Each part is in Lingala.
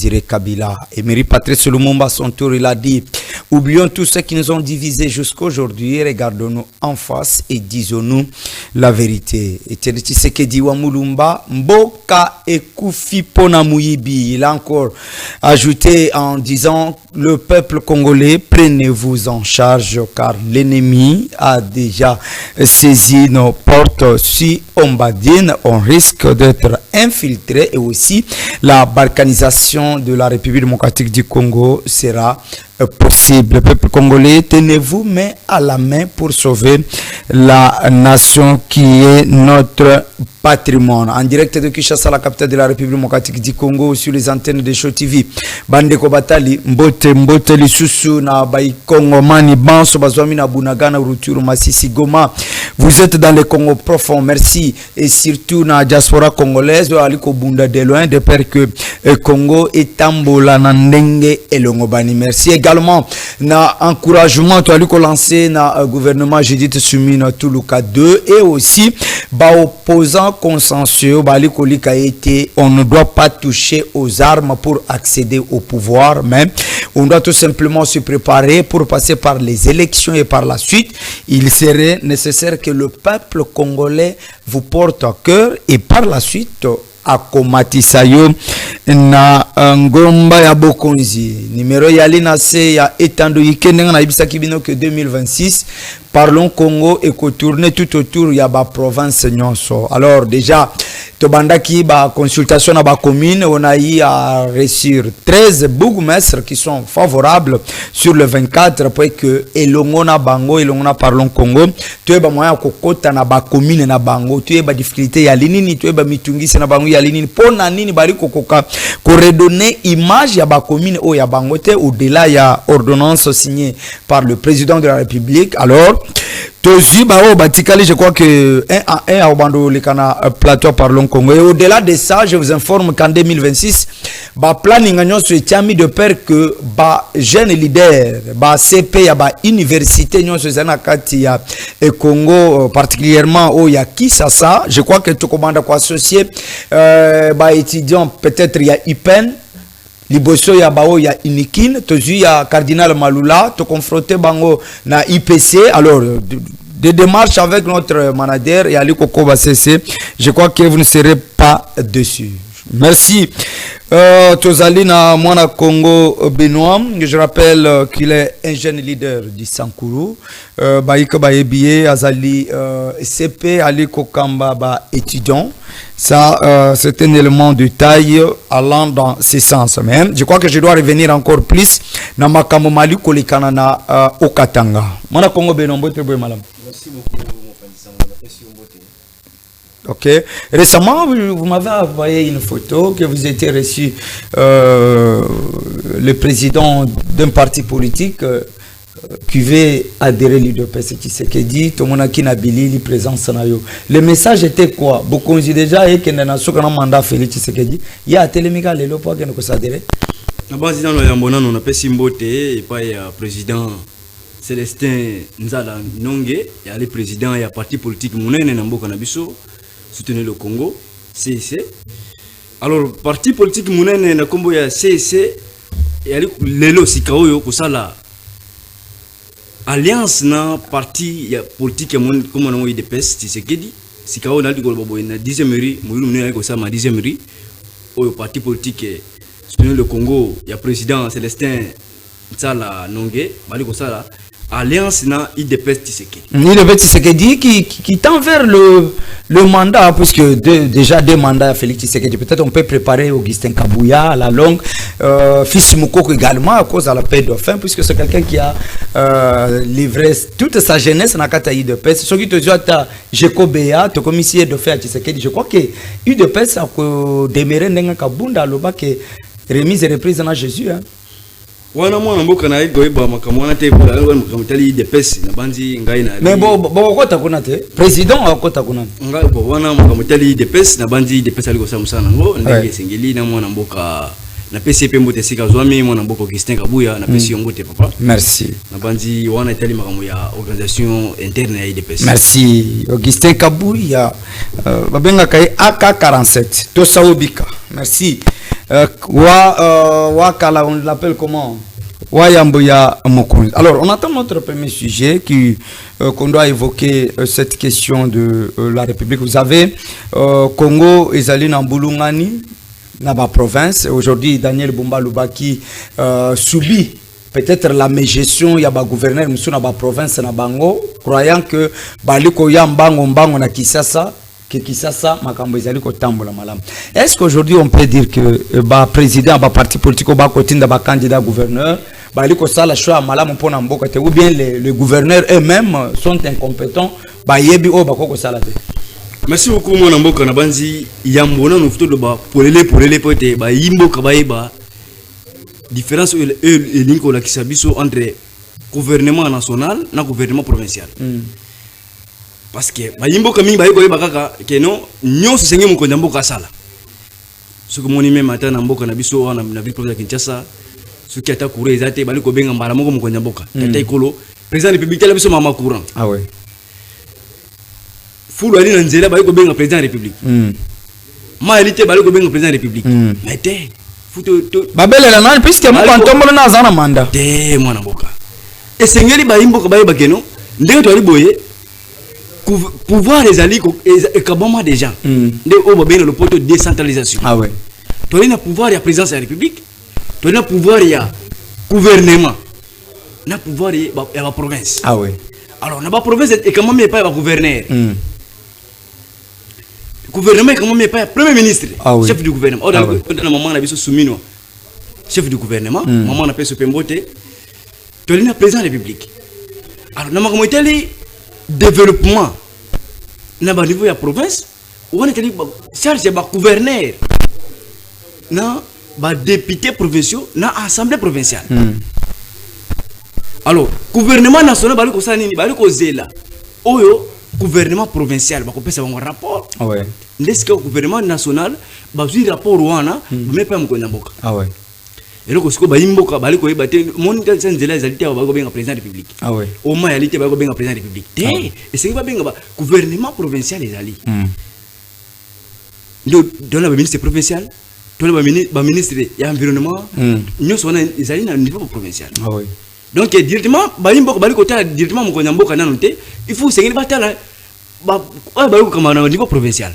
Désiré Kabila. Emery Patrice Lumumba, son tour, il a dit: oublions tous ceux qui nous ont divisés jusqu'aujourd'hui, regardons-nous en face et disons-nous la vérité. Et Tshisekedi wa Mulumba, Mboka ekufi pona muyibi. Il a encore ajouté en disant: le peuple congolais, prenez-vous en charge car l'ennemi a déjà saisi nos portes. Si on badine, on risque d'être infiltré et aussi la balkanisation de la République démocratique du Congo sera possible. Le peuple congolais, tenez-vous main à la main pour sauver la nation qui est notre patrimoine. En direct de Kinshasa, la capitale de la République démocratique du Congo, sur les antennes de Show TV. Bandeko Batali, Mbote Lisusu, na Baï Congo, Mani, Banso, Bazwami, na Bunagana, Ruturu, Masisi, Goma. Vous êtes dans le Congo profond, merci. Et surtout, na diaspora congolaise, Aliko Bunda de loin, de peur que Congo est Tambola, Nandenge et Longobani. Merci également. Na encouragement, tu as lancé na gouvernement Judith Sumina Toulouka 2 et aussi, opposant consensueux, on ne doit pas toucher aux armes pour accéder au pouvoir, mais on doit tout simplement se préparer pour passer par les élections et par la suite, il serait nécessaire que le peuple congolais vous porte à cœur et par la suite, akomatisayo na ngomba ya bokonzi numéro ya linase ya etando yikendenga na ibisa kibino que 2026 parlons Congo et que tourner tout autour ya ba province nyonso. Alors déjà tobandaki ba consultation na ba commune, on a eu à réussir 13 bourgmestres qui sont favorables sur le 24 pour que elongona bango elongona parlons Congo tu ba moya kokota na ba commune na bango tu ba difficulté ya linini tu ba mitungisi na bango ya linini pona nini bari kokoka ko redonner image ya ba commune o ya bango te au-delà ya ordonnance signée par le président de la République. Alors je crois que un à un au bando le cana plateau parlons Congo. Et au-delà de ça, je vous informe qu'en 2026, planning agnon sur Tiami de peur que jeunes leaders, CP ya université agnon sur Zanakati ya Congo particulièrement au ya Kisasa, je crois que tout commande quoi associé étudiants peut-être il y a IPEN liboso ya bao ya Inikin, tozu ya Cardinal Malula, to confronter bango na IPC. Alors des démarches avec notre manager et Ali Koko CC, je crois que vous ne serez pas dessus. Merci. Tozalina Mwana Congo Benoît, je rappelle qu'il est un jeune leader du Sankuru. Baïka Bayebiye, Azali CP, Ali Kokamba étudiant. Ça, c'est un élément de taille allant dans ce sens. Mais je crois que je dois revenir encore plus dans ma Kamomali Kolikanana au Katanga. Mwana Congo Benoît, merci beaucoup. Ok. Récemment, vous m'avez envoyé une photo que vous étiez reçu le président d'un parti politique qui veut adhérer à l'UDPS Tshisekedi, tout le monde qui n'a bilili présence nayo. Le message était quoi? Beaucoup ont déjà et que n'a pas un mandat Félix Tshisekedi. Il y a télémica les lois pour que nous s'adhérer. D'abord, on a fait Simbote et pas le président Célestin Nzala Nongue, il y a le président, il y a parti politique Mounene Namboka Nabiso. Soutenir le Congo, CEC. Alors, parti politique Mounene na Congo ya CEC, et lelo sikaoyo kusala alliance na parti ya politique comme on a eu des pestes, Tshisekedi, sikaoyo na diko bobo na 10e mairie, moulu mune ko sa ma 10e mairie, au parti politique soutenir le Congo, il y a président Célestin Nzala Nongue, bali ko sala alliance na IDPS Tshisekedi. IDPS Tshisekedi qui tend vers le mandat, puisque déjà des mandats à Félix Tshisekedi. Peut-être on peut préparer Augustin Kabouya à la longue, fils Moukoko également à cause de la paix de fin, puisque c'est quelqu'un qui a livré toute sa jeunesse dans la Kata IDPS. Ce qui te dit à Jekobea, te commissaire de faire Tshisekedi. Je crois que IDPS a démarré dans Kabunda, le bac remise et reprise dans Jésus. Wana mwana mboka na ego eba makamwana te pour la makamtali de pes na banzi ngai na mais bon kota kuna te président akota kuna ngai bo wana makamtali de pes na banzi de pes ali ko samusana ngo ndenge sengeli na mwana mboka na PCP mbote sika zwami mwana mboka Augustin Kabouya na PCP mbote papa merci na banzi wana itali makamu ya organisation interne ya IDPS merci Augustin Kabouya babenga kai AK47 to saobika merci Wakala, on l'appelle comment? Wayamboya Mokonzi. Alors, on attend notre premier sujet qu'on doit évoquer cette question de la République. Vous avez Congo, Ezali Nambulungani, Naba province. Aujourd'hui, Daniel Bumba Lubaki subit peut-être la mégestion, il y a un gouverneur, monsieur Naba province, Nabango, croyant que Baliko Yambango Mbango na Kisasa. Est-ce qu'aujourd'hui on peut dire que le président, le parti politique, le candidat gouverneur, ou bien les gouverneurs eux-mêmes sont incompétents? Merci beaucoup, mon amboka nabanzi yambona nous faisons le pote ba yimbo kabaïba différence linko la kisabiso entre gouvernement national et gouvernement provincial. Parce que bayimbo kami bayi koyeba kaka que non nyonso senge mo konda mboka sala ce que moni même matin na mboka na biso na ville province Kinshasa ce qui ata couré ezate bali ko benga mbala moko mo konda mboka tata ikolo président république la biso mama courant ah ouais fulu ali na nzela bali ko benga président république ma elite bali ko benga président république mais te futo babele la nani puisque mo kantombo na zana manda te mwana mboka esengeli bayimbo ko bayi bakeno ndenge to ali boye pouvoir les alliés et kaboma des gens de au bien le poteau de décentralisation ah ouais tu as le pouvoir il y a présidence de la république tu as le pouvoir il y a gouvernement na pouvoir il y a la province ah ouais alors na ba province et comment mais pas gouverneur gouvernement comment mais pas premier ministre chef du gouvernement dans le moment na biso soumino chef du gouvernement maman na pese pembote tu as le président de la république alors na makambo itali développement na ba niveau ya province on est charge ba gouverneur na ba député provinciaux na assemblée provinciale alors gouvernement national bali ko sala nini bali ko zela oyo gouvernement provincial ba ko pesa ba rapport ah ouais ndesika gouvernement national ba zui rapport wana mais pas mo ko ndamboka ah ouais et donc ce que ba imboka bali ko yeba te mon ntel zela ezalite ba ko benga président de la république ah ouais au moins yalite ba ko benga président de la république te et c'est ba benga ba gouvernement provincial ezali dans la ministre provincial dans la ministre ya environnement nyonso wana ezali na niveau provincial ah ouais donc directement ba imboka bali ko tala directement mo ko ndamboka nanu te il faut sengeli ba tala ba bali ko kama na niveau provincial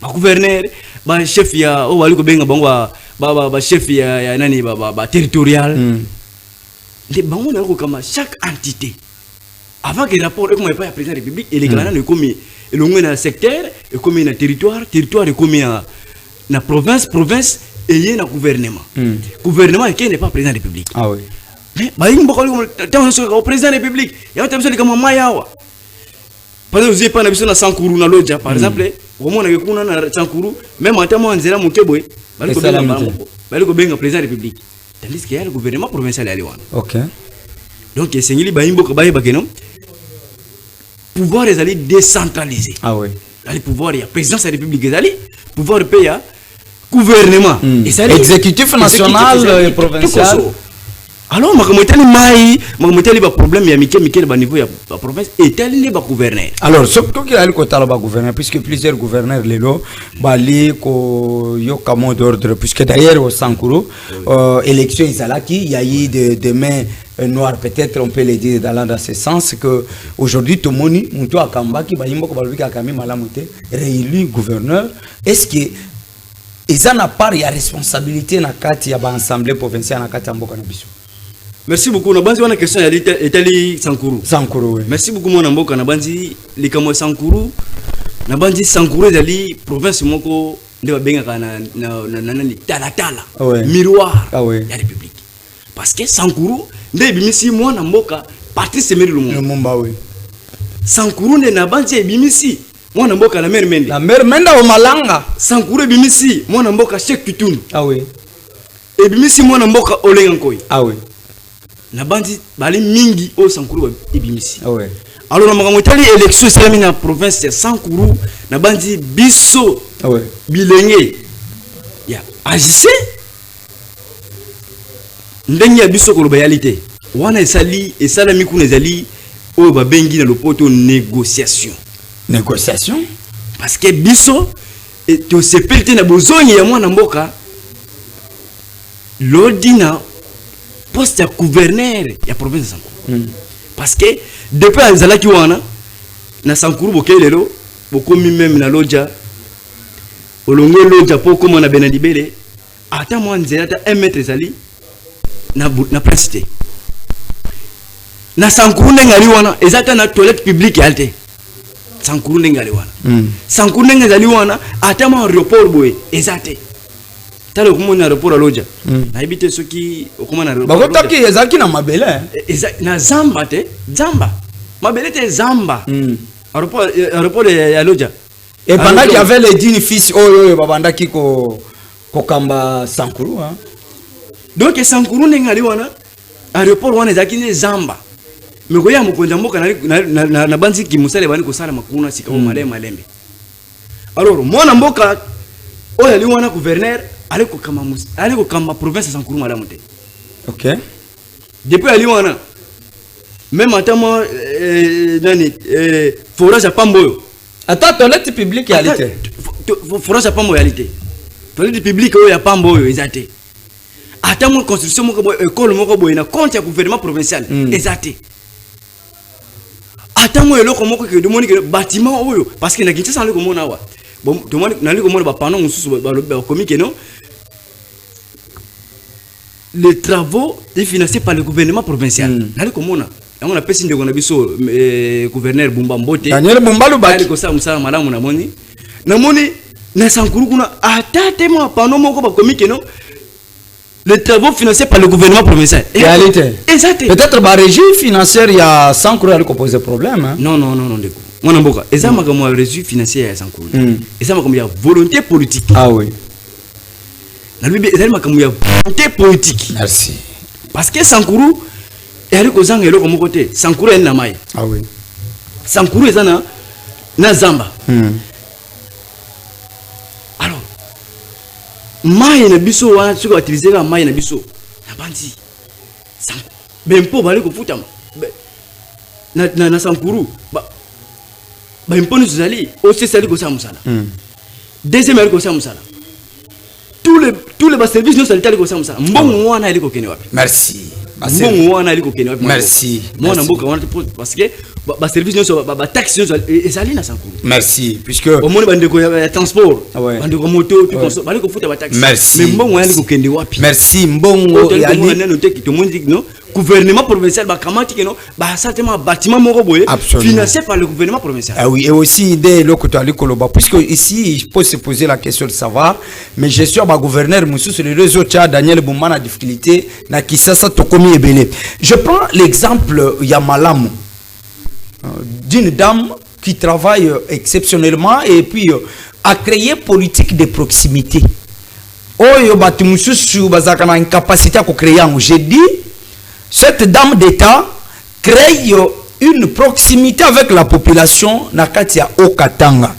ba gouverneur ba chef ya o bali ko benga bango ba chef ya nani ba territorial les bango na ko kama chaque entité avant que rapport comme pas président de la république et les grands ne comme et le na secteur et comme na territoire et comme na province et y na gouvernement gouvernement qui n'est pas président de la république ah oui mais ba yimbo ko tant so président de la république ya tamso de kama mayawa par exemple j'ai pas na biso na Sankuru na Lodja par exemple au moins na kuna na Sankuru même en termes nzela mukeboy bali ko benga président de la république tandis qu'il y a le gouvernement provincial ali wana OK donc sengeli ba yimbo ko baye bakeno pouvoir les aller décentraliser ah oui le pouvoir il y a présidence de la république ezali pouvoir payer gouvernement exécutif national et provincial alors makamotali ba problème ya mikel ba niveau ya province et tel ne ba gouverneur alors ce que il a le côté là ba gouverneur puisque plusieurs gouverneurs lelo bali ko yoka mot d'ordre puisque d'ailleurs au Sankuru élection izalaki il y a eu des mains noires peut-être on peut le dire dans ce sens que aujourd'hui tomoni muto akambaki ba yimbo ko balobi ka kami malamuté réélu gouverneur est-ce que ils en a part il y a responsabilité na kati ya ba assemblée provinciale na kati mboka na biso. Merci beaucoup. Na banzi wana question ya Etali Sankuru. Sankuru oui. Merci beaucoup mon amboka na banzi likamo Sankuru. Na banzi Sankuru ezali province moko nde ba benga na tala. Miroir ya république. Parce que Sankuru nde bimisi mwana mboka Patrice Emery Lumumba oui. Sankuru nde na banzi bimisi mwana mboka la mère Mende. La mère Mende au Malanga. Sankuru bimisi mwana mboka Cheikh Tutundu. Ah oui. Et bimisi mwana mboka Olengankoy. Ah oui. Na bandi bali mingi o Sankuru ebimisi. Ah ouais. Alors na makambo tali élection c'est na province ya Sankuru na bandi biso. Ah ouais. Bilenge. Ya agissé. Ndenge ya biso ko réalité. Wana esali mi kuna ezali o ba bengi na lopoto négociation. Négociation parce que biso et to sepelté na bozongi ya mwana mboka l'ordina poste ya gouverneur ya province de Sankuru. Parce que depuis azalaki wana na Sankuru bokelelo bokomi même na loja olongo loja po koma na Benadibele ata mo nzela ata 1 mètre zali na place na Sankuru ndengali wana ezata na toilette publique yalte Sankuru ndengali wana Sankuru ndengali wana ata mo aéroport boy ezate talo kumona aéroport a loja na ibite soki okomana aéroport bakotaki ezaki na mabele na zamba te zamba mabele te zamba aéroport ya loja et pendant qu'il y avait les 10 fils oyo babandaki ko kamba Sankuru hein. Donc Sankuru ndengali wana aéroport wana ezaki ne zamba mais koya mokonza mboka na banzi ki musale bani ko sala makuna sika malembe alors mwana mboka oyo ali wana gouverneur ali ko kamba province Sankuru malamu te. OK. Depuis ali wana même atama nani forage à Pamboyo ata toilette publique yalité forage à Pamboyo yalité toilette publique oyo ya Pamboyo ezate ata mo construction moko boy école moko boy na compte ya gouvernement provincial ezate ata mo eloko moko ke demoni ke bâtiment oyo parce que na Kinshasa ali ko mona wa bon demoni na ali ko mona ba pendant mususu ba komi ke non les travaux financés par le gouvernement provincial nali ko mona yango na pesi ndeko na biso gouverneur Bumba Mbote Daniel Bumba Lubaki ko sa musala malamu na moni na Sankuru kuna atate mo pendant moko ba komi ke non les travaux financés par le gouvernement provincial. Réalité. Exact. Peut-être la régie financière il y a Sankuru a posé problème hein. Non ndeko. Mwana mboka ezama comme régie financière ya Sankuru. Ezama comme ya volonté politique. Ah oui. Na bibi ezama comme ya volonté politique. Merci. Parce que Sankuru elle ko zanga eloko moko te. Sankuru en na mai. Ah oui. Sankuru ezana na zamba. Mai na biso wa suka utiliser ka mai na biso na bandi Sankuru bempo bali ko futa na Sankuru ba imponi zali aussi sali ko sa musala deuxième ali ko sa musala tous les bas services nous sali ko sa musala mbongo wana ali ko kene wapi merci mbongo wana ali ko kene wapi merci mwana mboka wana parce que ba service nous ba taxi nous ezali na Sankuru merci puisque au monde bande ko ya transport bande ko moto tu conso bali ko futa ba taxi merci mais mbongo ali ko kende wapi merci mbongo ya ali nano te to monde no gouvernement provincial ba kamati que non ba certainement bâtiment moko boye financé par le gouvernement provincial. Ah oui, et aussi dès l'autre ali koloba puisque ici il peut se poser la question de savoir mais je suis ba gouverneur monsieur sur le réseau Tchad Daniel Bumba na difficulté na Kisasa tokomi ebele. Je prends l'exemple Yamalamu d'une dame qui travaille exceptionnellement et puis a créé politique de proximité. Oyo batu mususu bazaka na incapacité à créer. J'ai dit cette dame d'État crée une proximité avec la population na kati ya Okatanga.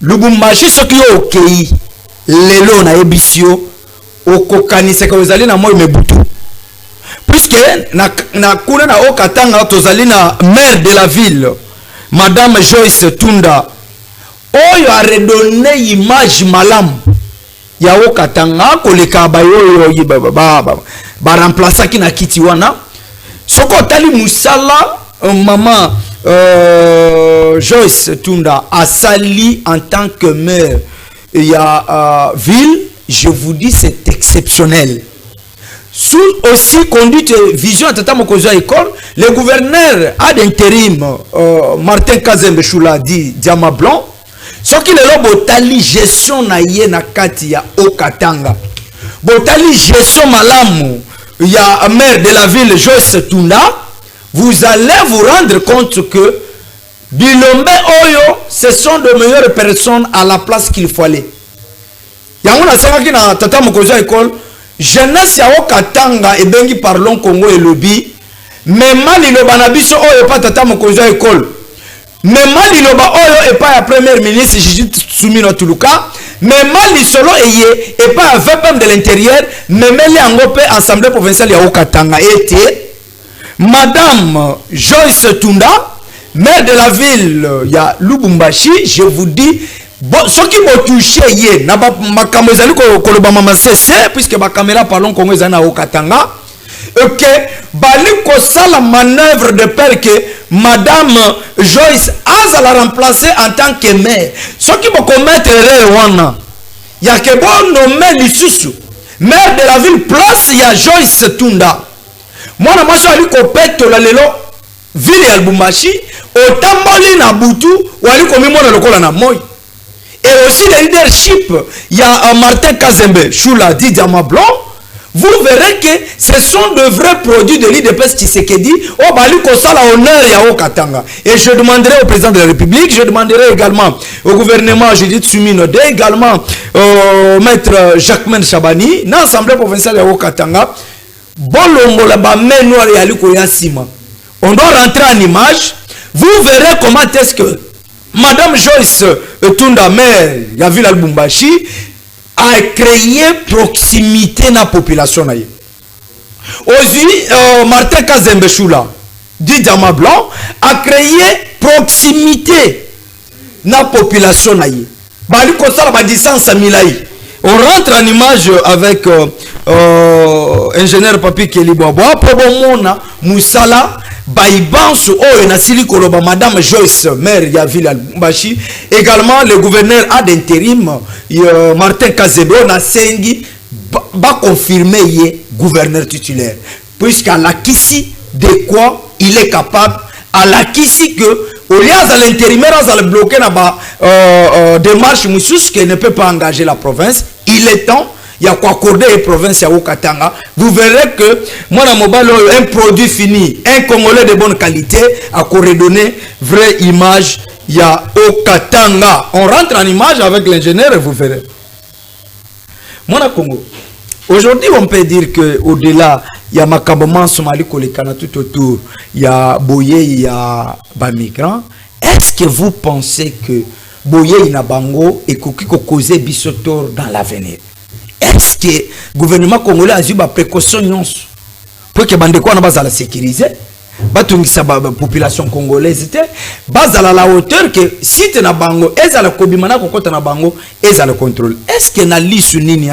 Lubumbashi soki yo okei lelo na ebisio okokanisa ka ozali na moyo mebutu. Puisque na kuna na Okatanga tozali na maire de la ville Madame Joyce Tunda oyo a redonné image malamu ya Okatanga koleka bayo ba remplacer ki na kiti wana soko tali musala maman Joyce Tunda a sali en tant que maire ya ville, je vous dis c'est exceptionnel. Sous aussi conduite vision à Tata Mokozo école, le gouverneur ad intérim Martin Kazembe Choula dit Diama Blanc ce qui le botali gestion na ye na kati ya Okatanga botali gestion malamu ya maire de la ville Joyce Tunda, vous allez vous rendre compte que Bilombe Oyo ce sont de meilleures personnes à la place qu'il fallait. Yango na sanga ki na Tata Mokozo école jeunesse ya Okatanga et bengi parlons Congo et lobby mais mali loba na biso oyo pa Tata Mokozo école mais mali loba oyo et pas la première ministre Judith Suminwa Tuluka mais mali solo eye et pas 20 femmes de l'intérieur mais meli angope assemblée provinciale ya Okatanga était Madame Joyce Tunda maire de la ville ya Lubumbashi. Je vous dis bon ce qui m'a touché hier na ma caméra koloba mama cc puisque ma caméra parlons Congo ezana au Katanga OK bali ko sala manœuvre de peur que madame Joyce a la remplacer en tant que maire ce qui m'a commettre erreur wana ya que bon nommé lisusu maire de la ville place ya Joyce Tunda mwana mwasi ali ko petola lelo ville ya Lubumbashi otamboli na butu wali ko mimona lokola na moi. Et aussi le leadership, il y a Martin Kazembe, Choula, Didiama Blanc. Vous verrez que ce sont de vrais produits de l'IDPS Tshisekedi. Au Bali Kosala honneur ya au Katanga. Et je demanderai au président de la République, je demanderai également au gouvernement Judith Suminode, également au maître Jacquemin Chabani, dans l'Assemblée provinciale ya au Katanga. Bolongo la ba menouar ya liko ya sima. On doit rentrer en image. Vous verrez comment est-ce que Madame Joyce Tunda, maire de la ville de Lubumbashi, a créé proximité dans la population. Aussi, Martin Kazembe Choula, dit Diama Blanc, a créé proximité dans la population. Bali Kosa la distance à Milaï. On rentre en image avec ingénieur Papi Kelly Boabo, Probomona, Moussala, Baïbansu, Nasili Koloba, Madame Joyce, maire de la ville de Lubumbashi, également le gouverneur ad intérim, Martin Kazebo, Nasengi, va confirmer gouverneur titulaire. Puisqu'à la Kissi, de quoi il est capable, à la Kissi que, au lieu de l'intérimaire, de bloquer la démarche Moussous, qui ne peut pas engager la province, il est temps. Il y a quoi accorder les provinces à Okatanga. Vous verrez que moi, un produit fini, un Congolais de bonne qualité, a redonné vraie image. Il y a Okatanga. On rentre en image avec l'ingénieur et vous verrez. Moi, Congo. Aujourd'hui, on peut dire qu'au-delà, il y a Makaboman, Somali, Kolekana, tout autour. Il y a Boye, il y a Bamigrants. Est-ce que vous pensez que Boye, Inabango et Kokiko causer Bissotor dans l'avenir? Est-ce que le gouvernement congolais a eu des précautions pour que les gens soient sécurisés? La population congolaise est à la hauteur que si tu as bango, le contrôle. Est-ce que na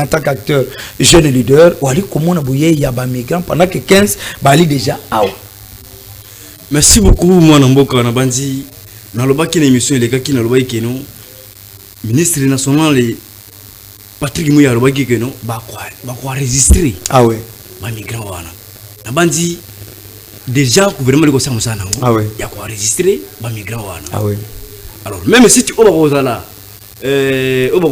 en tant qu'acteur jeune leader, ou comment on a migrants pendant que 15 bali déjà out? Merci beaucoup, moi Namboka Nabandi. Dans le bac émission, les gars qui n'ont pas été ministre national. Patrick Mouya Robaki que non, bah quoi résister. Ah ouais. Bah migrant wana. Nabandi déjà gouvernement de Kosa Moussa nango. Ah ouais. Y a quoi résister, bah migrant wana. Ah ouais. Alors même si tu oba kozala, oba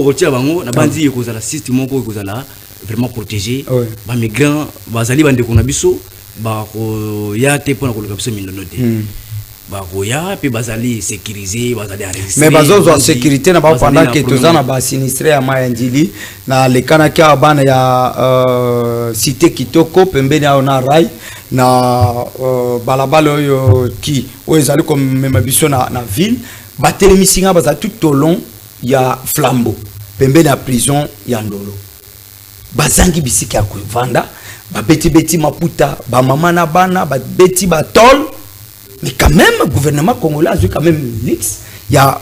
kotia bango, nabandi y kozala système moko kozala vraiment protégé. Bah migrant, bah zali bande konabiso, bah ko ya te pona koloka biso mindonote. Bagoya puis bazali sécurisé bazali enregistré mais bazo en sécurité na ba pendant que tozana ba sinistré ya Mayandili na le kanaka bana ya cité Kitoko pembeni na rai na balabala yo ki ezali comme même biso na ville batelemisinga baza tout au long ya flambeau pembeni na prison ya Ndolo bazangi bisika ko vanda ba beti maputa ba mama na bana ba beti ba tol. Mais quand même, le gouvernement congolais a eu quand même une mix. Il y a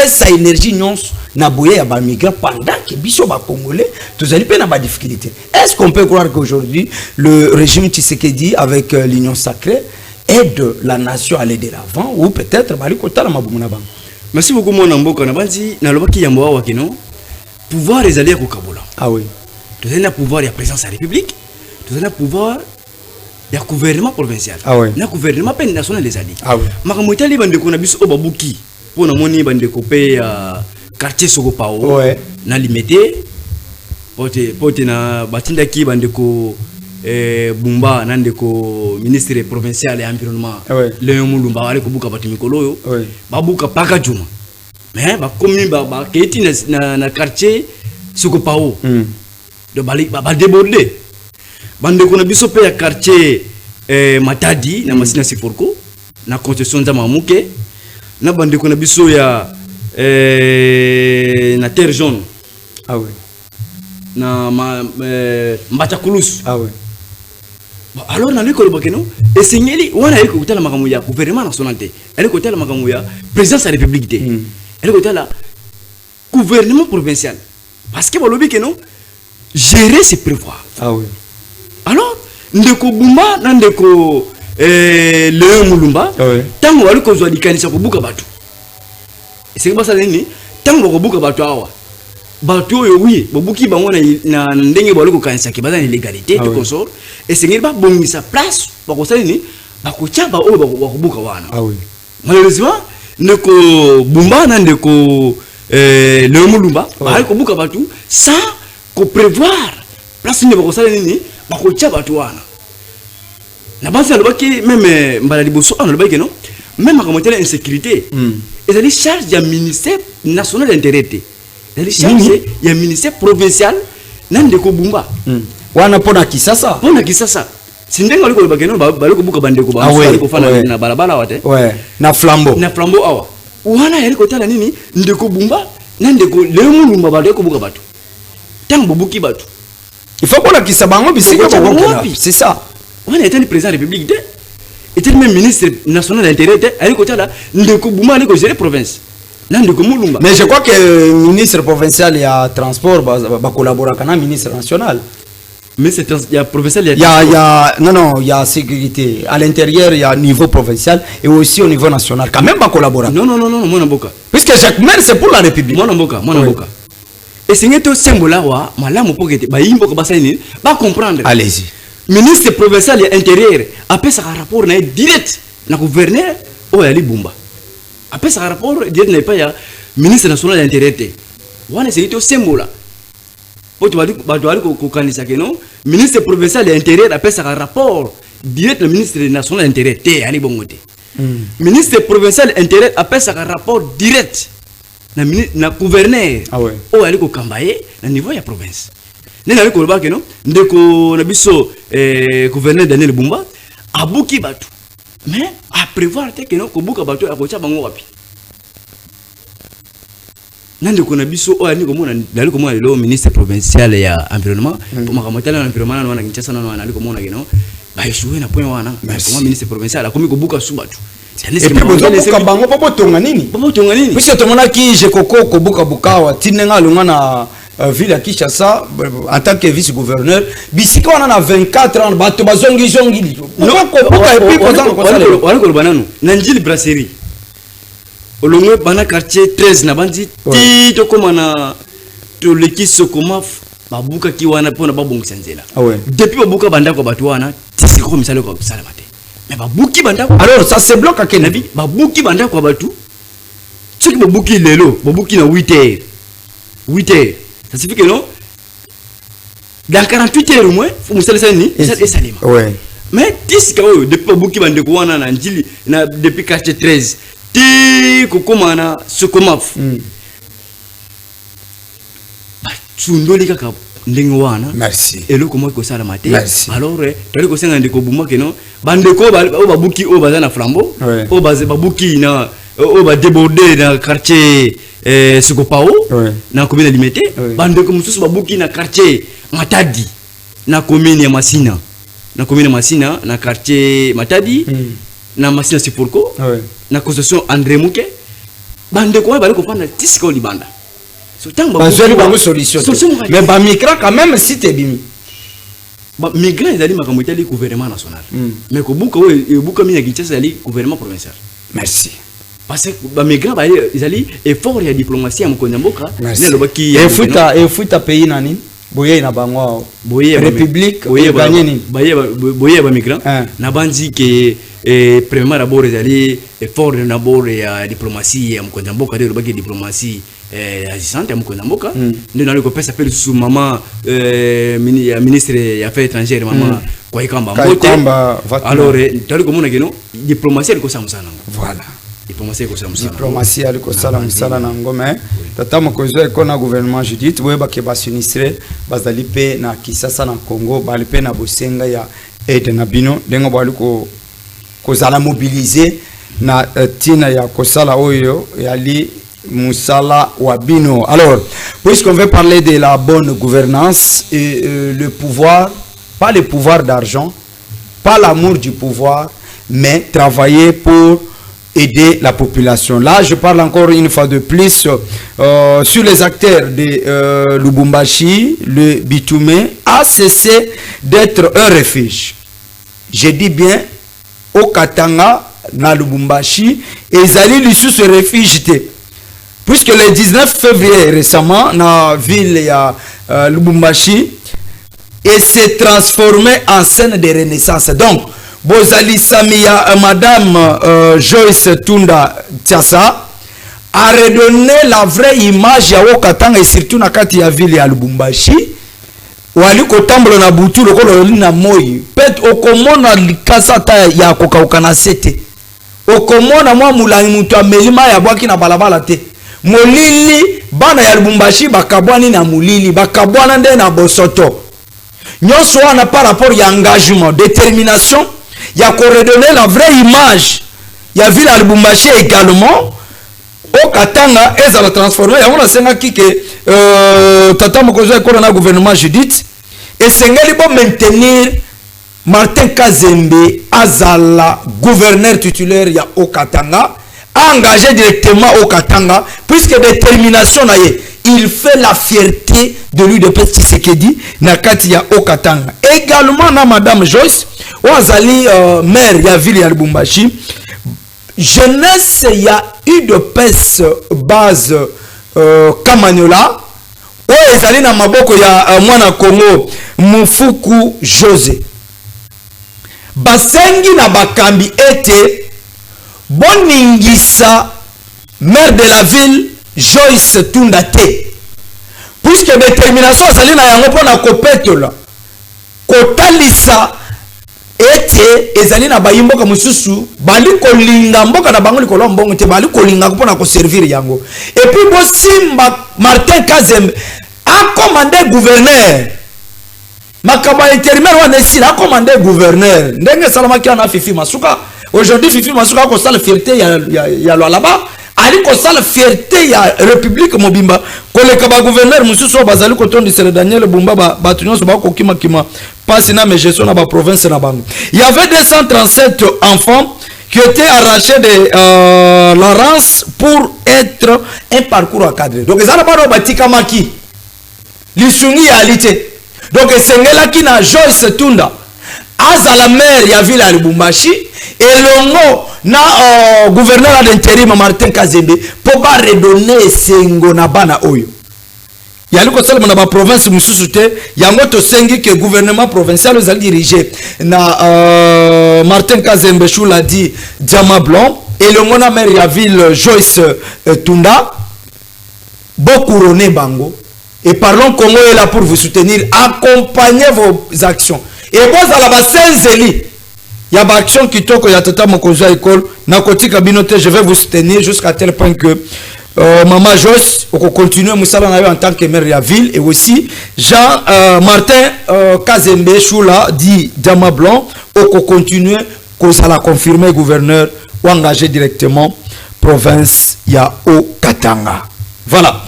sa énergie non naboye ya ba migrants pendant que biso ba congolais tous allez pas na ba difficulté. Est-ce qu'on peut croire qu'aujourd'hui le régime Tshisekedi avec l'union sacrée aide la nation à aller de l'avant ou peut-être bali kotala mabumu na bango? Merci beaucoup mon Namboka na banzi na lobaki ya mwa wakino pouvoir les alliés ko Kabola. Ah oui. Tous allez na pouvoir ya présidence de la République, tous allez na pouvoir il y a gouvernement provincial. Ah oui. Il y a gouvernement national des alliés. Ah oui. Makamotali bande ko na biso obabuki pour na moni bande ko pe quartier Sokopao. Ouais. Na limité pote na batinda ki bande ko Bumba nande ko ministre provincial et environnement. Ouais. Léon Mulumba ale ko buka batimikolo yo. Ouais. Ba buka paka juma. Mais ba komi ba keti na quartier Sokopao. De bali ba déborder. Bande ko na biso pe ya quartier Matadi na Masina Siforko na concession za Mamuke na bande ko na biso ya na terre jaune. Ah oui. Na Mbachakulus. Ah oui. Alors na l'école bakeno et signali wana eko tala makamu ya gouvernement national té elle ko tala makamu ya présidence de la république té elle est là gouvernement provincial parce que balobi que non gérer c'est prévoir. Ah oui. Alors ndeko Bumba na ndeko Léon Mulumba tango wali kozwa likanisa kobuka bato c'est pas ça nini tango kobuka bato awa bato oyo oui bobuki bango na ndenge bali kokanisa ke baza na légalité to consort et c'est ngi ba bongisa place bakosala nini bakochaba oyo bakobuka wana. Ah oui. Malheureusement ndeko Bumba na ndeko Léon Mulumba bali kobuka bato sans ko prévoir place ni bakosala nini bakochaba bato wana. Na base alobaki même mbala liboso on alobaki non même comme telle insécurité et ça les charge du ministère national d'intérêt et les charge du ministère provincial nandeko Bumba wana pona kisasa sindenga liko lobaki non baliko buka bandeko ba baliko fana na balabala wate na flambeau awa wana yali kotala nini ndeko Bumba nandeko Léon Mulumba baliko buka bato tango buki bato il faut qu'on a qui sabango bisika c'est ça. On était le président de la République, était même ministre national d'intérêt, à l'écoute là, ndeko Bumba allait gérer province. Mais je crois que le ministre provincial il y a transport, va collaborer avec le ministre national. Mais c'est il y a provincial, il y a il y a sécurité à l'intérieur, il y a niveau provincial et aussi au niveau national. Quand même va collaborer. Non, moi n'amboka. Puisque chaque maire c'est pour la République. Moi n'amboka. Et c'est tout symbole là, malamu pokete, ba yimbo ko basani, ba comprendre. Allez-y. Ministre provincial et intérieur après ça rapport na direct na gouverneur o yali Bumba après ça rapport direct na pas ya ministre national d'intérêt wana c'est tout symbole là po tu vas ko kanisa que non ministre provincial et intérieur après ça rapport direct le ministre national d'intérêt ali bongote ministre provincial intérieur après ça rapport direct na gouverneur o yali ko kambaye na niveau ya province. Nena liko lobaki non ndeko na biso gouverneur Daniel Bumba abuki bato mais à prévoir te que non ko buka bato akocha bango wapi ndeko na biso o ani ko mona dali ko mona le ministre provincial ya environnement pour makamotala environnement na Kinshasa na ali ko mona que non ba échouer na point wana comment ministre provincial akomi ko buka su bato et puis bozobuka bango popo tonga nini puisque tomona ki je koko ko buka bukawa tinenga lunga na ville à Kinshasa en tant que vice-gouverneur bisika on a 24 ans bato bazongi non ko banano nanjili brasserie olongwe bana quartier 13 na bandi ti to komana to lekiso komaf babuka ki wana pona babongisa nzela depuis babuka banda ko bato wana tisi ko misalo ko sala mate mais babuki banda alors ça se bloque à quel avis babuki banda ko bato ceux qui babuki lelo babuki na 8h ça signifie que non dans 48 heures au moins faut me saler ça ni ça salima mais tisi ko depuis babuki banda ko wana na njili na depuis quartier 13 ti kokomana sokomaf tundoli kaka ndenge wana merci eloko mo ko sala mate alors toli ko senga ndeko Bumba ke non bandeko o babuki o bazana flambeau o babuki na o ba déborder na quartier Sokopao na commune limité bandeko mususu babuki na quartier Matadi na commune ya Masina na quartier Matadi na Masina Sipurko na concession André Mouke bandeko ba ko panda tisika o libanda so tango ba solution mais ba migra quand même si te bimi ba migra ezali makambo etali gouvernement national mais ko buka o buka mi ya Kinshasa ezali gouvernement provincial merci parce que ba migra ba ezali effort ya diplomatie ya mokonzi mboka ne lobaki efuta pays nani boye na bango boye république boye gagner ni boye ba migra na banzi ke premièrement d'abord ezali effort d'abord ya diplomatie ya mokonzi mboka de lobaki diplomatie assistante ya mokonzi mboka nde na ko pesa pele sous maman ministre ya affaires étrangères maman kwa ikamba mbote alors tali ko mona keno diplomatie ko samusana voilà diplomatie aliko sala musala na ngome tata mokonzi ko na gouvernement Judith boye ba ke ba sinistre bazali pe na Kinshasa na Congo bali pe na bosenga ya aide na bino dengo bali ko kozala mobiliser na tina ya kosala oyo yali musala wabino. Alors puisqu'on veut parler de la bonne gouvernance et le pouvoir, pas le pouvoir d'argent, pas l'amour du pouvoir, mais travailler pour aider la population. Là, je parle encore une fois de plus sur les acteurs de Lubumbashi. Le Bitume a cessé d'être un refuge. Je dis bien, au Katanga, na Lubumbashi, et Zali Lissu se refuge. Puisque le 19 février récemment, dans la ville de Lubumbashi, et s'est transformé en scène de renaissance. Donc, Bozali Samia, Madame Joyce Tunda Tiasa, a redonné la vraie image ya Okatanga et surtout na kati ya ville ya Lubumbashi. Wali kotambolo na butu lokolo na moi. Pet okomona likasa ta ya kokauka na sete. Okomona mwa mulangi mutu amelima ya bwaki na balabala te. Molili bana ya Lubumbashi bakabwani na mulili, bakabwana nde na bosoto. Nyonso wana par rapport ya engagement, détermination, ya ko redonner la vraie image ya ville ya Lubumbashi également. Au Katanga, eza la transformer. Ya on a senga kike tata mokozo ekolo na gouvernement Judith et sengeli bo maintenir Martin Kazembe azala gouverneur titulaire ya au Katanga, engagé directement au Katanga, puisque détermination na ye, il fait la fierté de lui de Petit Tshisekedi na kati ya au Katanga. Également na Madame Joyce Wazali maire ya ville ya Lubumbashi. Jeunesse, il y a eu de pèse base Kamanyola. Et ezali na maboko ya mwana Congo Mufuku José. Basengi na bakambi ete boningisa maire de la ville Joyce Tundate. Puisque détermination ezali na yango pona kopetola. Kotalisa ete ezali na bayimboka mususu bali kolinga mboka na bango likolo mbongo te bali kolinga mpona ko servir yango. Et puis bo simba Martin Kazembe a commandé gouverneur makaba intérimaire wana esila a commandé gouverneur ndenge salama ki ana Fifi Masuka. Aujourd'hui Fifi Masuka ko sala fierté ya lo là-bas ali ko sala fierté ya République Mobimba ko le kaba gouverneur mususu bazali ko tondi Sere Daniel Bumba ba tunyoso ba ko kima passe na gestion na ba province na bango. Il y avait 237 enfants qui étaient arrachés de la race pour être un parcours encadré. Donc ça n'a pas de batika maki lisungialité. Donc sengela ki na Joyce Tunda aza la maire ya ville ya Lubumbashi et longo na gouverneur d'intérim Martin Kazembe pour ba redonner sengo na bana oyo. Yali ko sala na ba province mususu te yango to sengi que gouvernement provincial os dirigé na Martin Kazembe l'a dit Diamant Blanc et le mona maire ya ville Joyce Tunda Bokuroné Bango et parlons Congo est là pour vous soutenir, accompagner vos actions et vous à la basenzeli ya ba action kitoko ya tata mokozo école na kotika binote je vais vous soutenir jusqu'à tel point que Maman Joyce, on continue en tant que maire de la ville et aussi Jean Martin Kazembe Choula dit Diamant Blanc, on continue qu'on la confirmer gouverneur ou engagé directement province ya au Katanga. Voilà.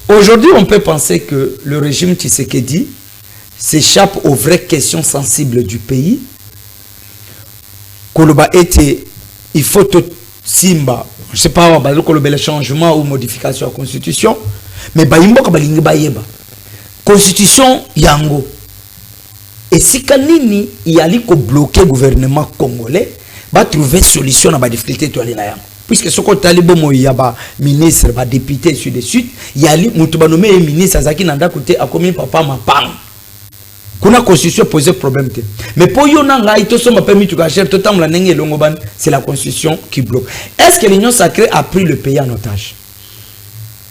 Aujourd'hui, on peut penser que le régime Tshisekedi s'échappe aux vraies questions sensibles du pays. Koloba était, il faut tout simba. Je ne sais pas le changement ou modification de la constitution, mais baimboka balingi bayeba constitution yango et si kanini yali ko bloquer gouvernement congolais ba trouver solution na ba difficulté to ali na yango puisque soko talibo mo yaba ministre ba député sur de suite yali mutu ba nommé ministre azaki nanda côté akomi papa mapang kuna constitution posait problème te mais pour yo nanga ito soma permis tu gagner tout temps la nenge longo ban c'est la constitution qui bloque. Est-ce que l'union sacrée a pris le pays en otage?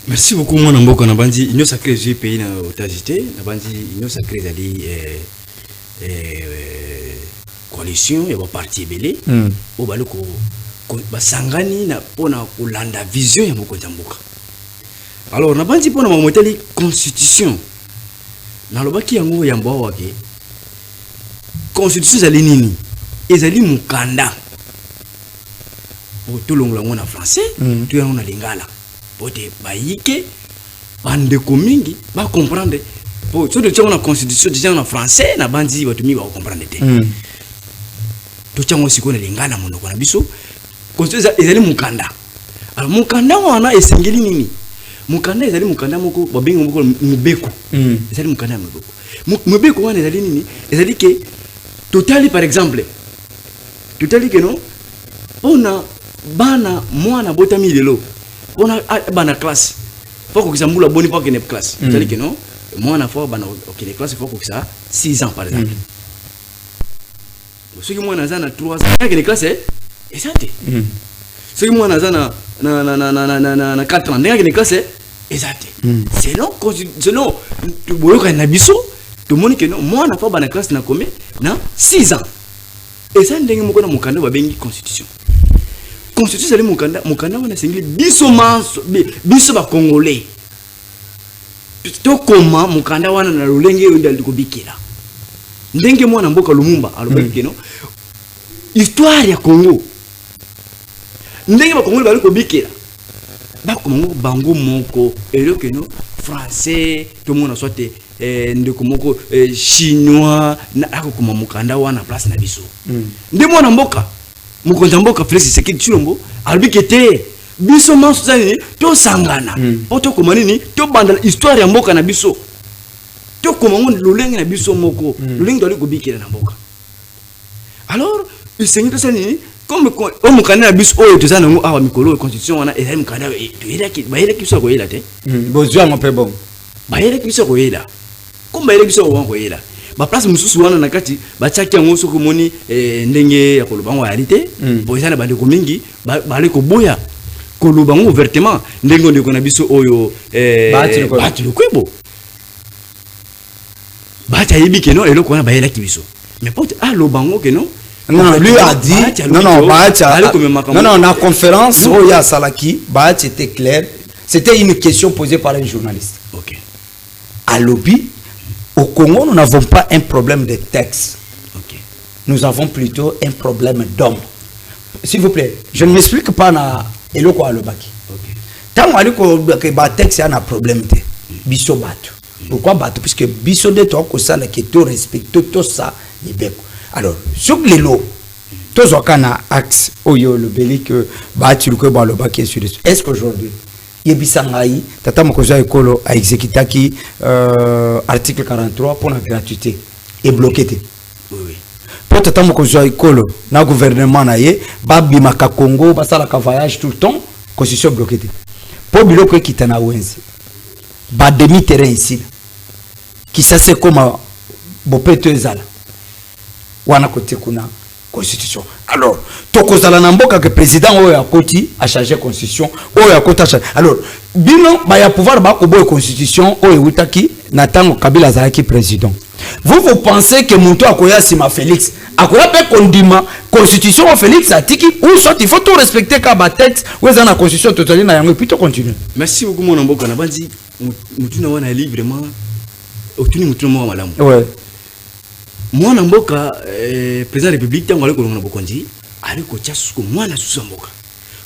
Merci beaucoup mon mboka na bandi union sacrée j'ai pays na otage na bandi union sacrée zali coalition ya ba parti belé o baloko basangani na pona kolanda vision ya moko mboka. Alors na bandi pona mamoteli constitution na lobaki yango ya mbawa wake constitution zali nini ezali mukanda to longla ngona français to yango na lingala pote bayike bande komingi ba comprendre po so de tchanga na constitution déjà na français na bandi batumi ba comprendre te to tchanga siko na lingala monoko na biso constitution ezali mukanda. Alors mukanda wana esengeli nini? Mukanda ezali mukanda moko babengi moko mubeko. Ezali mukanda mubeko. Mubeko wana ezali nini? Ezali que totali par exemple. Totali que non on a bana mwana botami lelo. On a bana classe. Faut que ça moula boni pas que ne classe. Totali que non mwana faut bana OK les classes faut que ça 6 ans par exemple. Ceux qui mwana za na 3 ans que les classes et ça té. Ceux qui mwana za na 4 ans que les classes et ça té. Selon boloka na biso tout monde que non mwana faut bana classe na combien na 6 ans. Et ça ndenge moko na mukanda ba bengi constitution. Constitution c'est le mukanda on a singli biso ba congolais. To koma mukanda wana na lolenge oyo ndali kobikela. Ndenge mwana mboka Lumumba alobeki no. Histoire ya Congo. Ndenge ba Congolais bali kobikela. Ba Congo bango moko eloko no français to mona soit ndeko moko chinois na akokoma mukanda wana place na biso. Ndenge mwana mboka mukonza mboka Félix Tshisekedi Tshilombo albikete biso manso zani to sangana poto koma nini to banda histoire ya mboka na biso to koma ngo lolenge na biso moko lolenge to likobikela na mboka. Alors il seigneur ça nini comme o mukanda na biso oyo to zana ngo awa mikolo constitution wana ezali mukanda to ila ki ba ila kiso ko ila te bozwa ngo pe bon ba ila kiso ko ila comme ba ila kiso ko ila ba place mususu wana na kati ba tchaki ngo soko moni ndenge ya koloba ngo réalité bozana ba ndeko mingi ba le ko boya koloba ngo ouvertement ndenge ndeko na biso oyo bati lukwebo bati ayibi ke non eloko wana ba ila kibiso mais pas lobango ke non. Non, lui a dit non, la conférence où il y a Salaki, c'était clair. C'était une question posée par un journaliste. Ok. À l'OBI, au Congo, nous n'avons pas un problème de texte. Ok. Nous avons plutôt un problème d'homme. S'il vous plaît, je ne m'explique pas na eloko alobaki. Ok. Tant que le texte a un problème de biso bato. Pourquoi bato? Puisque biso de toi que ça qui te respecte tout ça, alors sur les lots, tous aucun axe oyo le belli que bati le ba le baki sur. Est-ce qu'aujourd'hui yebisangai tata mokoza ekolo a exécuté qui article 43 pour la gratuité et bloqué. Oui. Pour tata mokoza ekolo na gouvernement na ye ba bimaka Congo ba sala ka voyage tout le temps constitution bloquée. Pour biloko kitana wenzi ba demi terrain ici qui ça c'est comme bopeto ezala wana kote kuna constitution. Alors tokozala na mboka que président oyo akoti a changé constitution oyo akoti a changé. Alors bino ba ya pouvoir ba ko boy constitution oyo utaki na tango Kabila azalaki président. Vous pensez que Muntu akoya sima Félix akoya pe kondima constitution o Félix atiki ou soit il faut tout respecter ka ba texte ou za na constitution totali na yango et puis to continuer. Merci beaucoup mon mboka na bandi mutu na wana librement otuni mutu mo malamu. Ouais. Moi mboka président de la République tango ali kolonga bokonzi ali ko tchasuko mwana susu mboka.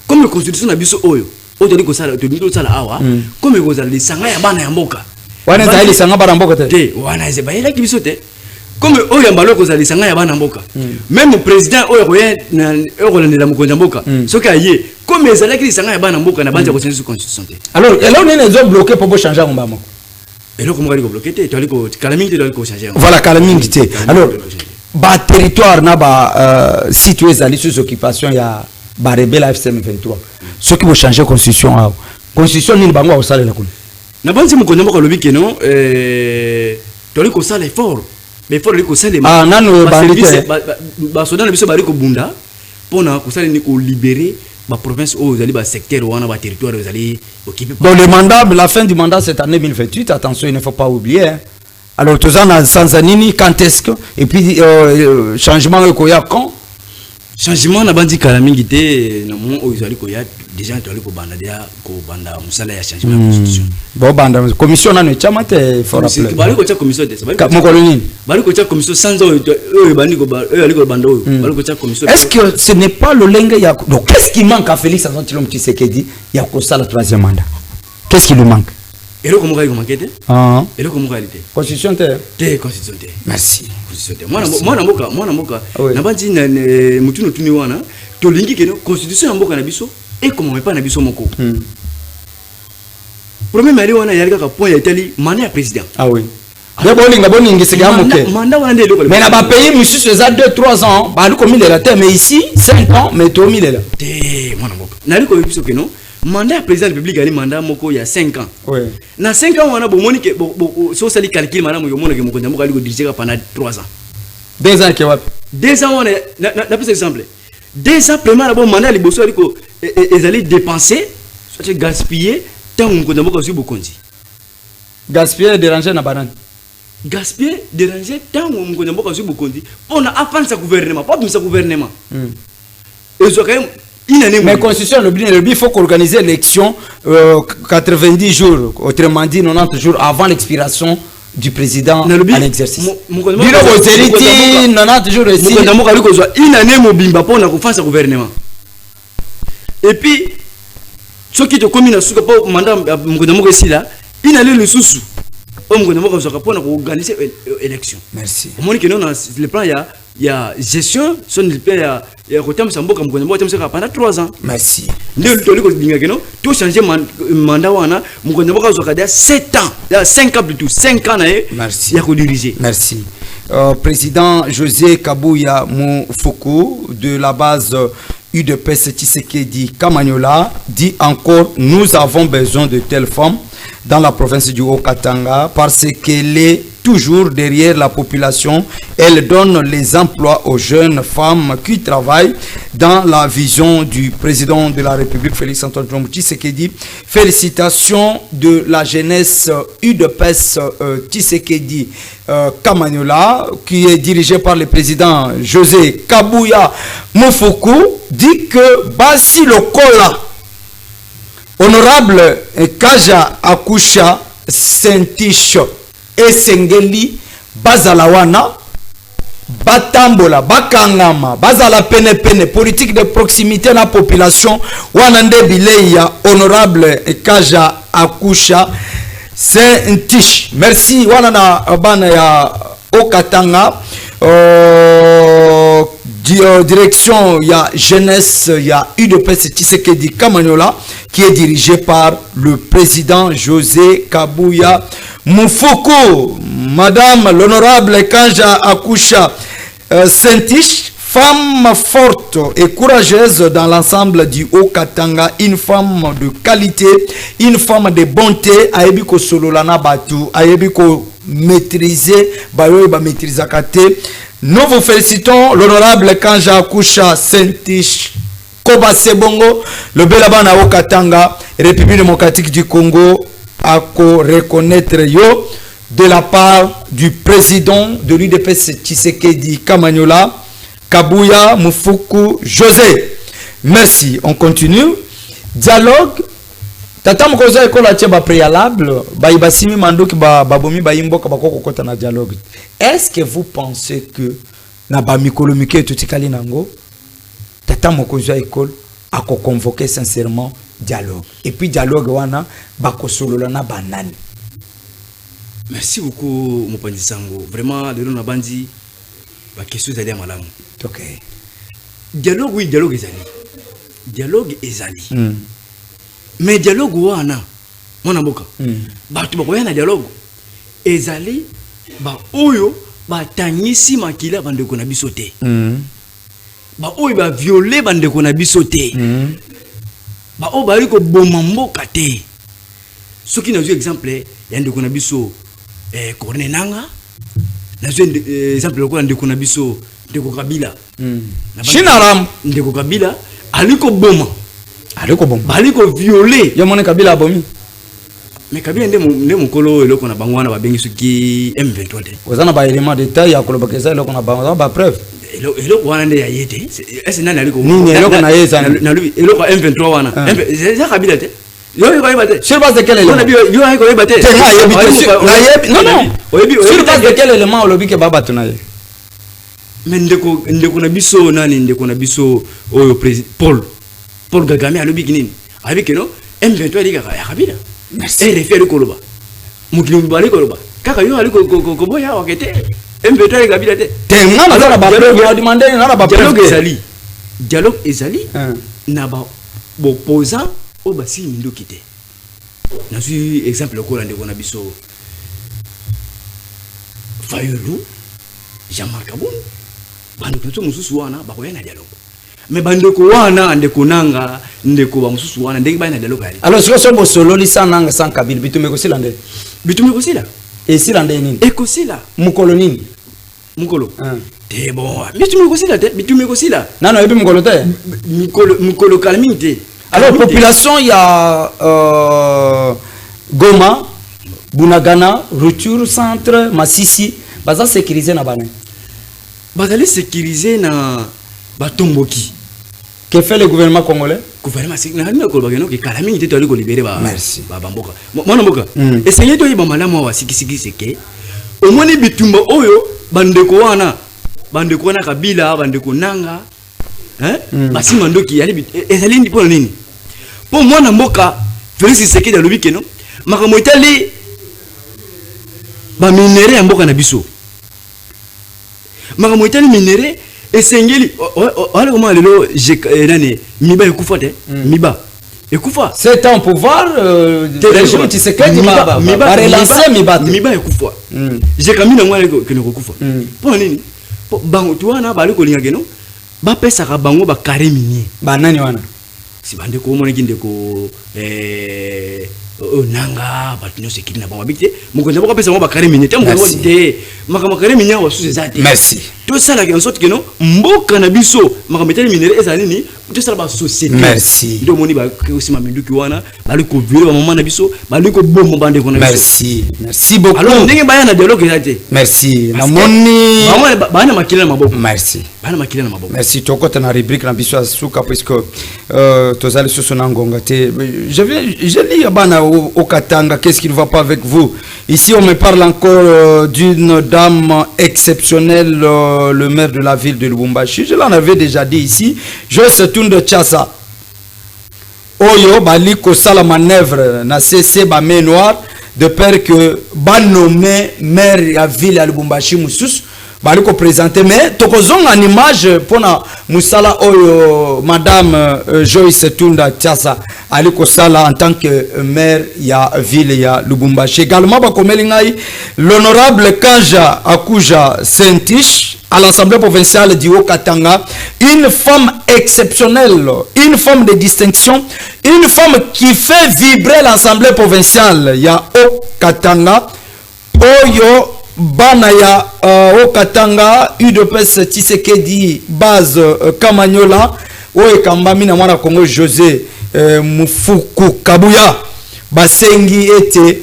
Comme la constitution na biso oyo toli ko sala to bito sala awa comme ko sala lisanga ya bana ya mboka. Wana za lisanga bana mboka te. Wana ze ba ela ki biso te. Comme oyo mbalo ko sala lisanga ya bana mboka. Même le président oyo na oyo la mokonzi mboka. Soki aye comme ezala ki lisanga ya bana mboka na banja ko changer constitution te. Alors là on est bloqué pour changer ngomba moko. Et là, comment on va bloquer? Tu as dit que Calamité doit changer. Voilà, Calamité. Alors, le territoire n'a pas situé à l'issue occupation, il y a rebelle FCM 23. Ce qui va changer la constitution, la constitution n'est pas au salaire. N'a pas dit que nous avons dit que non, tu as dit que ça est fort. Mais fort, que ça est ah, non, non, Bunda pour nous libérer la province où vous allez, le secteur où on a territoire vous allez occuper. Bon, le mandat, la fin du mandat cette année 2028, attention, il ne faut pas oublier. Hein. Alors, tout ça, dans Sanzanini, quand est-ce que, et puis, changement, quand changement, on a dit que la mingité, où vous allez, déjà, tu allez banda musala ya changement de constitution. Bon, banda, commission, on a une chamate, il faut rappeler. Bali ko commission, bali ko commission sans est-ce que ce n'est pas le lingue donc qu'est-ce qui manque à Félix Antoine Tshilombo Tshisekedi il y a ça le troisième mandat qu'est-ce qui lui manque et là comment il manque et là comment réalité constitution constitution merci moi na mboka na bandi na mutu no tuni wana to lingi que constitution mboka na biso et comment pas na biso moko premier mari wana yalika ka point ya tali mandat président ah oui d'abord linga boningi c'est ga moké mandat wana ndelo mais na ba pays monsieur c'est ça 2-3 ans ba liko mille la terre mais ici 5 ans mais to mille là té mwana mboka na liko biso que non mandat président de la République ali mandat moko ya 5 ans oui na 5 ans wana bo monike so sali calcul madame yo monike moko ndamoko ali ko diriger pendant 3 ans 2 ans que wapi 2 ans wana na plus exemple 2 ans premier d'abord mandat liboso ali ko ezali dépenser soit gaspiller tant on connaît beaucoup sur Bokondi. Gaspiller déranger na banane. Gaspiller déranger tant on connaît beaucoup sur Bokondi. On a affaire sa gouvernement, pas même sa gouvernement. Et ça quand même une année. Mais constitution le bien il faut organiser l'élection 90 jours, autrement dit 90 jours avant l'expiration du président en exercice. Biro Bozeriti 90 jours ici. Une année mobimba pour na faire sa gouvernement. Et puis ce qui te commune à ce que pour mandat moko ici là il allait le sous moko so pour organiser élection. Merci. On dit que non le plan il y a gestion son le plan il y a rotam samboka moko pendant 3 ans. Merci. Ndé to liko dinga que non tout changer mandat wana moko so kada 7 ans 5 ans plutôt 5 ans na merci. Il y a ko diriger. Merci. Président José Kabouya Moufoukou de la base UDPS Tshisekedi Kamanyola dit encore nous avons besoin de telles femmes dans la province du Haut-Katanga parce qu'elle est toujours derrière la population. Elle donne les emplois aux jeunes femmes qui travaillent dans la vision du président de la République Félix Antoine Tshisekedi. Félicitations de la jeunesse UDPS Tshisekedi Kamanyola qui est dirigée par le président José Kabouya Moufoukou dit que Basi Lokola honorable Kaja Akusha Sentish Esengeli Bazalawana Batambola Bakangama Bazala Pene politique de proximité na population Wanande Bileya honorable Kaja Akusha Sentish. Merci Wanana Bana ya Okatanga direction il y a jeunesse il y a UDPS Tshisekedi Kamanyola qui est dirigé par le président José Kabouya Moufoukou. Madame l'honorable Kanja Akusha Sentish, femme forte et courageuse dans l'ensemble du Haut-Katanga, une femme de qualité, une femme de bonté, aebiko sololana batu, aebiko maîtriser, bayo ba maîtriser kate. Nous vous félicitons l'honorable Kanja Akusha Sentish Koba Sebongo, le Belabana au Katanga, République démocratique du Congo, à reconnaître yo de la part du président de l'UDPS Tshisekedi Kamanyola, Kabouya Moufoukou José. Merci, on continue. Dialogue. Tata mkoza ekola tcheba préalable, ba ibasimi mandoki ba babomi ba imboka ba kokota na dialogue. Est-ce que vous pensez que na ba mikolomike tutikali nango tata mkoza école a convoqué sincèrement dialogue et puis dialogue wana ba kosolola na banani. Merci beaucoup Mopanzi Sango. Vraiment le na bandi ba question ezali malamu. OK. Dialogue oui, dialogue ezali. Dialogue ezali. Mais dialogue wana mwana mboka batu bakoya na dialogue ezali ba oyo batangisi makila bandeko na biso te ba oyo ba violer bandeko na biso te ba oyo bali ko boma mboka te soki na exemple ya ndeko na biso Corne Nanga na exemple ko ndeko na biso ndeko Kabila Shinaram ndeko Kabila aliko boma aliko bomba baliko violer yo mona Kabila abomi mais Kabila nde mukolo eloko na bangwana ba bengi suki M23 te ozana ba élément de taille ya koloba kesa eloko na bangwana ba preuve eloko wana nde ya yete est nani aliko nini eloko na yesa na lui eloko M23 wana c'est Kabila te yo ko yebate sur base de quel élément yo ko yebate non non sur base de quel élément olobi ke baba tunaye mais ndeko na biso nani ndeko na biso oyo président Paul Kagame alobi kinini avec no M23 liga ya Kabila merci référé koloba mukili mbali koloba kaka yo ali ko boya wakete M23 Kabila te tellement na ba preuve ya demander na ba preuve ezali dialogue ezali na ba opposant o basi mindo kité na suis exemple ko rande ko na biso Fayulu Jean-Marc Aboun bando to mususu wana ba ko yana dialogue mais bando ko wana ande ko nanga ndeko ba mususu wana ndenge ba na dialogue ali alors ce que solo li sananga sans Kabila bitume ko silande et silande nini e ko sila mukolo nini mukolo te bon bitume ko sila non ebi mukolo te mukolo calmité. Alors population il y a Goma, Bunagana, Rutshuru centre, Masisi, baza sécurisé na bane. Bazali sécurisé na Batomboki. Que fait le gouvernement congolais? Gouvernement c'est na ko bageno ke Kalamini te toli ko libérer ba. Merci. Ba mboka. Mwana mboka. Essayez to yiba malamu wa sikisiki seke. Omoni bitumba oyo bandeko wana Kabila bandeko nanga. Basi mandoki yali ezali ndi pona nini? Po mwana mboka Félix Tshisekedi alobi keno makambo etali ba minere ya mboka na biso. Makambo etali minere esengeli wale koma lelo nani miba ekufa te miba ekufa 7 ans pouvoir régime Tshisekedi ba relancer miba ekufa je kamina ngwana keno kokufa po nini po bango tuana bali ko linga keno ba pesa ka bango ba carré minier ba nani wana si bande ko mona kinde ko nanga batino sekiri na bango bité moko ndabo ka pesa ngo ba carré minier te moko te makama carré minier wa sous ezate merci to sala en sorte que non mboka na biso makama tele minere ezali ni to sala ba société merci ndo moni ba aussi maminduki wana bali ko vile ba mama na biso bali ko bombo bande ko na biso merci beaucoup alors ndenge ba yana dialogue ezate merci na moni ba na makila na maboko merci ba na makila na maboko merci tokota na rubrique na biso asuka puisque tozali soso na ngonga te je lis bana au Katanga qu'est-ce qui ne va pas avec vous ici on me parle encore d'une dame exceptionnelle le maire de la ville de Lubumbashi je l'en avais déjà dit ici Joyce Tunda Tchassa Oyo bali ko sala manœuvre na CC ba main noire de peur que ba nommé maire ya ville ya Lubumbashi mususu bali ko présenter mais tokozonga en image pona musala oyo madame Joyce Tunda Tchassa ali ko sala en tant que maire ya ville ya Lubumbashi également ba komeli ngai l'honorable Kanja Akuja Sentish à l'Assemblée provinciale du Haut-Katanga, une femme exceptionnelle, une femme de distinction, une femme qui fait vibrer l'Assemblée provinciale. Il y a Haut-Katanga, Oyo, Banaya, Haut-Katanga, UDPS Tshisekedi, base Kamanyola, Oyo Kambamina Mwana Congo José Mufuku Kabuya, Basengi était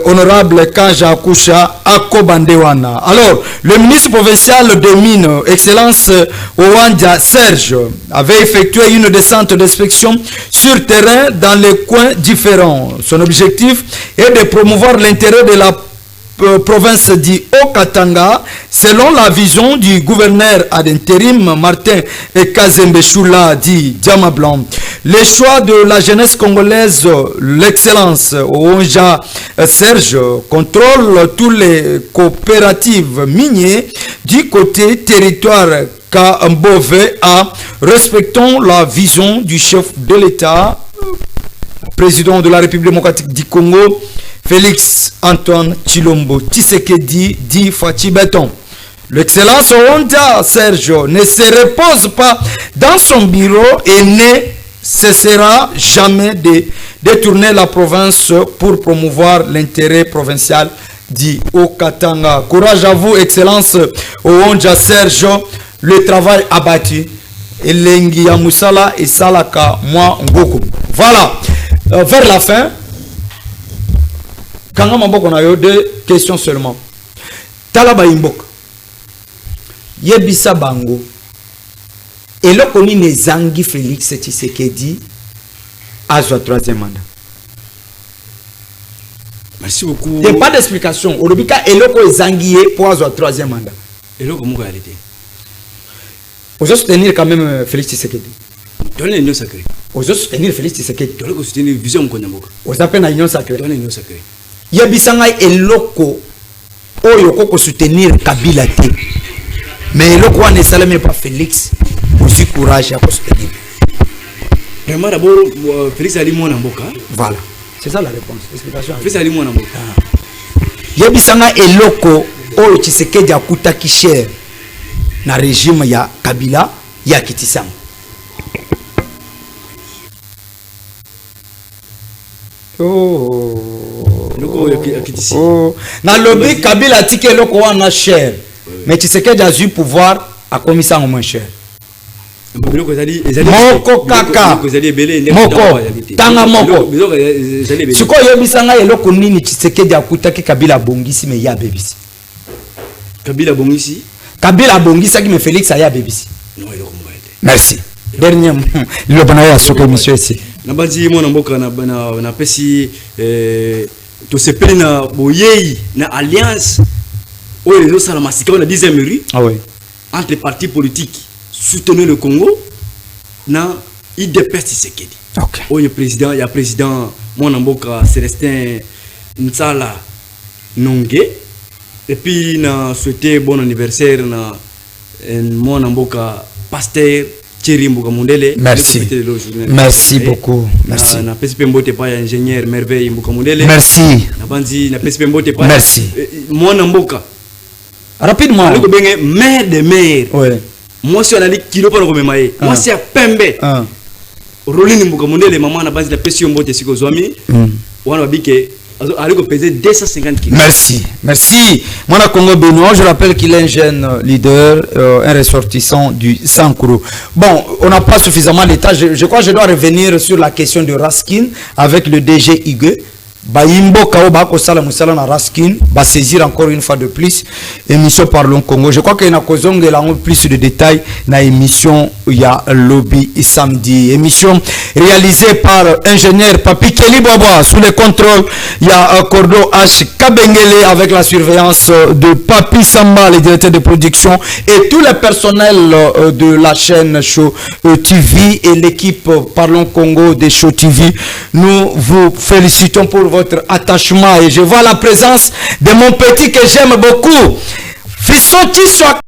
honorable Kanja Akusha Akobandewana. Alors, le ministre provincial des Mines, Excellence Owanja Serge, avait effectué une descente d'inspection sur terrain dans les coins différents. Son objectif est de promouvoir l'intérêt de la province du Haut-Katanga selon la vision du gouverneur à l'intérim Martin Kazembe Choula dit Diama Blanc. Les choix de la jeunesse congolaise, l'excellence Onja Serge contrôle tous les coopératives minières du côté territoire Kambové A. Respectons la vision du chef de l'État, président de la République démocratique du Congo, Félix Antoine Tshilombo Tshisekedi dit Fachi Béton. L'excellence Onja Serge ne se repose pas dans son bureau et ne cessera jamais de détourner la province pour promouvoir l'intérêt provincial du Haut-Katanga. Courage à vous, Excellence Onja Serge. Le travail abattu. Elengi ya Musala et Salaka moi Ngoko. Voilà. Vers la fin. Kanga Mamboko na yo deux questions seulement. Talaba Imbok. Yebisa Bango. Et là, on est Zangi Félix Tshisekedi à son troisième mandat. Merci beaucoup. Il n'y a pas d'explication. Au Rubika, et là, on est Zangi pour son troisième mandat. Et là, comment réalité? On doit soutenir quand même Félix Tshisekedi. Donnez l'union sacrée. On doit soutenir Félix Tshisekedi. On doit soutenir la vision de Mkonyamoka. On s'appelle l'union sacrée. Donnez l'union sacrée. Yebisanga et loko. Oyo koko soutenir Kabila te. Mais le quoi ne s'allait pas Félix. aussi courage à soutenir. Vraiment d'abord Félix Ali Mwana Mboka. Voilà. C'est ça la réponse. Explication. Félix Ali Mwana Mboka. Yebisanga eloko oyo Tshisekedi akutaki cher na régime ya Kabila ya kitisanga. Na lobby Kabila tike eloko wana cher. Mais Tshisekedi a eu pouvoir à commissaire au moins cher. Moko kaka moko tanga moko siko yebisanga eloko nini Tshisekedi akutaki Kabila bongisi me ya bebisi Kabila bongisi qui me Félix aya bebisi non eloko mbaete. Merci dernier le bana ya soko monsieur ici na banzi Mwana Mboka na pesi to sepeli na boyei na alliance oyo les autres la sika na 10e rue ah oui entre les partis politiques soutenir le Congo na IDPS Tshisekedi. OK. Il y a président Mwana Mboka Célestin Nzala Nonge et puis na souhaité bon anniversaire na Mwana Mboka pasteur Thierry Mboka Mundele. Merci. Merci beaucoup. Merci. Na PSP Mbote pa ingénieur Merveille Mboka Mundele. Merci. Na banzi na PSP Mbote pa. Merci. Mwana Mboka. Rapidement. Aloko benge maire de maire. Ouais. Moi si on a dit kilo pour le maye. Moi si à Pembe. Rolling Mboka Mundele maman na base de PSP Mbote siko zwami. Wana babike Aloko pesait 250 kg. Merci, merci. Mwana Congo Benoît, je rappelle qu'il est un jeune leader, un ressortissant du Sankuru. Bon, on n'a pas suffisamment d'état. Je crois que je dois revenir sur la question de Raskin avec le DG Igue. Baimbo Kao Bako Sala Moussala na Raskin va saisir encore une fois de plus émission Parlons Congo. Je crois qu'il y a plus de détails dans l'émission il y a lobby samedi. Émission réalisée par ingénieur Papi Kelly Boba sous le contrôle. Il y a Cordo H Kabengele avec la surveillance de Papi Samba, le directeur de production et tout le personnel de la chaîne Show TV et l'équipe Parlons Congo des Show TV. Nous vous félicitons pour votre attachement et je vois la présence de mon petit que j'aime beaucoup. Fisson qui soit